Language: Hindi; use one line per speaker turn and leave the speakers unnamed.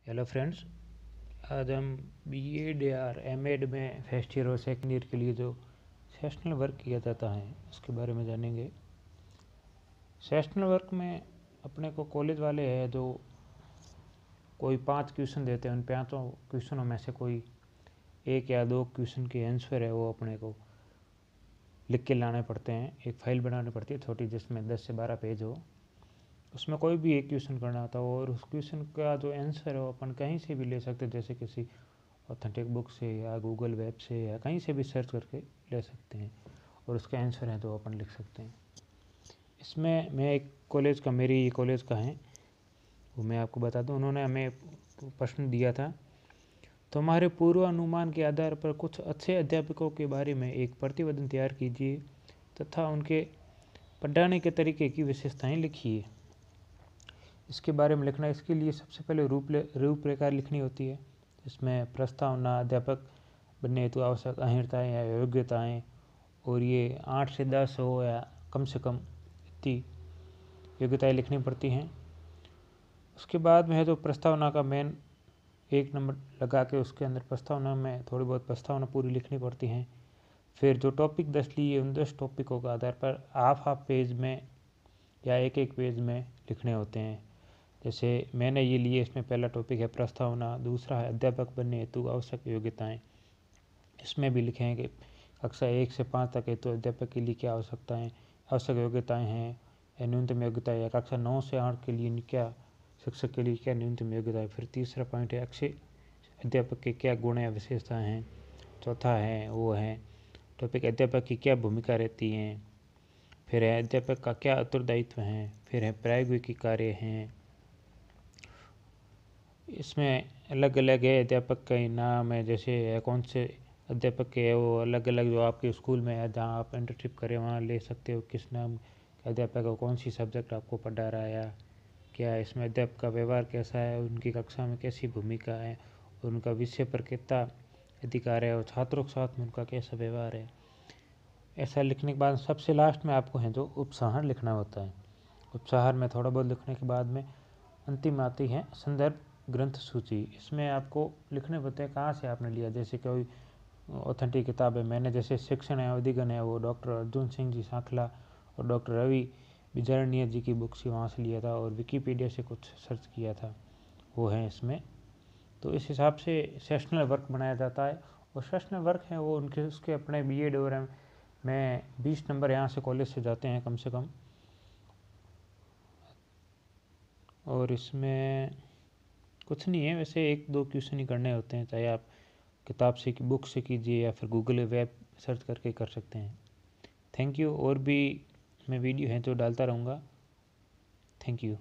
हेलो फ्रेंड्स, आज हम बीएड या एमएड में फर्स्ट ईयर और सेकंड ईयर के लिए जो सेशनल वर्क किया जाता है उसके बारे में जानेंगे। सेशनल वर्क में अपने को कॉलेज वाले हैं जो कोई 5 क्वेश्चन देते हैं, उन 5 क्वेश्चनों में से कोई 1 या 2 क्वेश्चन के आंसर है वो अपने को लिख के लाने पड़ते हैं। एक फाइल बनानी पड़ती है छोटी, जिसमें 10 से 12 पेज हो। उसमें कोई भी एक क्वेश्चन करना होता है और उस क्वेश्चन का जो आंसर है वो अपन कहीं से भी ले सकते हैं, जैसे किसी ऑथेंटिक बुक से या गूगल वेब से या कहीं से भी सर्च करके ले सकते हैं और उसका आंसर है तो अपन लिख सकते हैं। इसमें मैं एक कॉलेज का, मेरी कॉलेज का है वो मैं आपको बता दूं। उन्होंने हमें प्रश्न दिया था, तो हमारे पूर्वानुमान के आधार पर कुछ अच्छे अध्यापकों के बारे में एक प्रतिवेदन तैयार कीजिए तथा उनके पढ़ाने के तरीके की विशेषताएं लिखिए। इसके बारे में लिखना, इसके लिए सबसे पहले रूपरेखा लिखनी होती है। इसमें प्रस्तावना, अध्यापक बनने हेतु आवश्यक अर्हताएँ या योग्यताएँ, और ये 8 से 10 हो या कम से कम इतनी योग्यताएँ लिखनी पड़ती हैं। उसके बाद में है तो प्रस्तावना का मेन 1 नंबर लगा के उसके अंदर प्रस्तावना में थोड़ी बहुत प्रस्तावना पूरी लिखनी पड़ती हैं। फिर जो टॉपिक 10 लिए, उन 10 टॉपिकों के आधार पर हाफ पेज में या एक पेज में लिखने होते हैं। जैसे मैंने ये लिए, इसमें पहला टॉपिक है प्रस्तावना, दूसरा है अध्यापक बनने हेतु आवश्यक योग्यताएँ। इसमें भी लिखेंगे कक्षा 1 से 5 तक है तो अध्यापक के लिए क्या आवश्यक योग्यताएँ हैं या न्यूनतम योग्यता, या कक्षा 9 से 8 के लिए क्या, शिक्षक के लिए क्या न्यूनतम योग्यता है। फिर तीसरा पॉइंट है अच्छे अध्यापक के क्या गुण या विशेषताएँ हैं। चौथा है वो है टॉपिक अध्यापक की क्या भूमिका रहती हैं। फिर है अध्यापक का क्या उत्तरदायित्व हैं। फिर है प्रायोगिक कार्य हैं। इसमें अलग अलग है अध्यापक का नाम है, जैसे कौन से अध्यापक के है वो अलग अलग, जो आपके स्कूल में है जहाँ आप इंटर्नशिप करें वहाँ ले सकते हो किस नाम के अध्यापक है, कौन सी सब्जेक्ट आपको पढ़ा रहा है, या क्या इसमें अध्यापक का व्यवहार कैसा है, उनकी कक्षा में कैसी भूमिका है, उनका विषय पर कितना अधिकार है और छात्रों के साथ में उनका कैसा व्यवहार है। ऐसा लिखने के बाद सबसे लास्ट में आपको है जो उपसंहार लिखना होता है। उपसंहार में थोड़ा बहुत लिखने के बाद में अंतिम आती है संदर्भ ग्रंथ सूची। इसमें आपको लिखने पड़ते हैं कहाँ से आपने लिया, जैसे कोई ऑथेंटिक किताब है, मैंने जैसे शिक्षण है अधिगम है वो डॉक्टर अर्जुन सिंह जी सांखला और डॉक्टर रवि बिजारनिया जी की बुक से वहाँ से लिया था, और विकीपीडिया से कुछ सर्च किया था, वो है इसमें। तो इस हिसाब से सेशनल वर्क बनाया जाता है। और सेशनल वर्क है वो उनके उसके अपने बीएड और में 20 नंबर यहाँ से कॉलेज से जाते हैं कम से कम। और इसमें कुछ नहीं है वैसे, 1-2 क्वेश्चन ही करने होते हैं, चाहे आप किताब से की बुक से कीजिए या फिर गूगल वेब सर्च करके कर सकते हैं। Thank you. और भी मैं वीडियो हैं जो डालता रहूँगा। Thank you.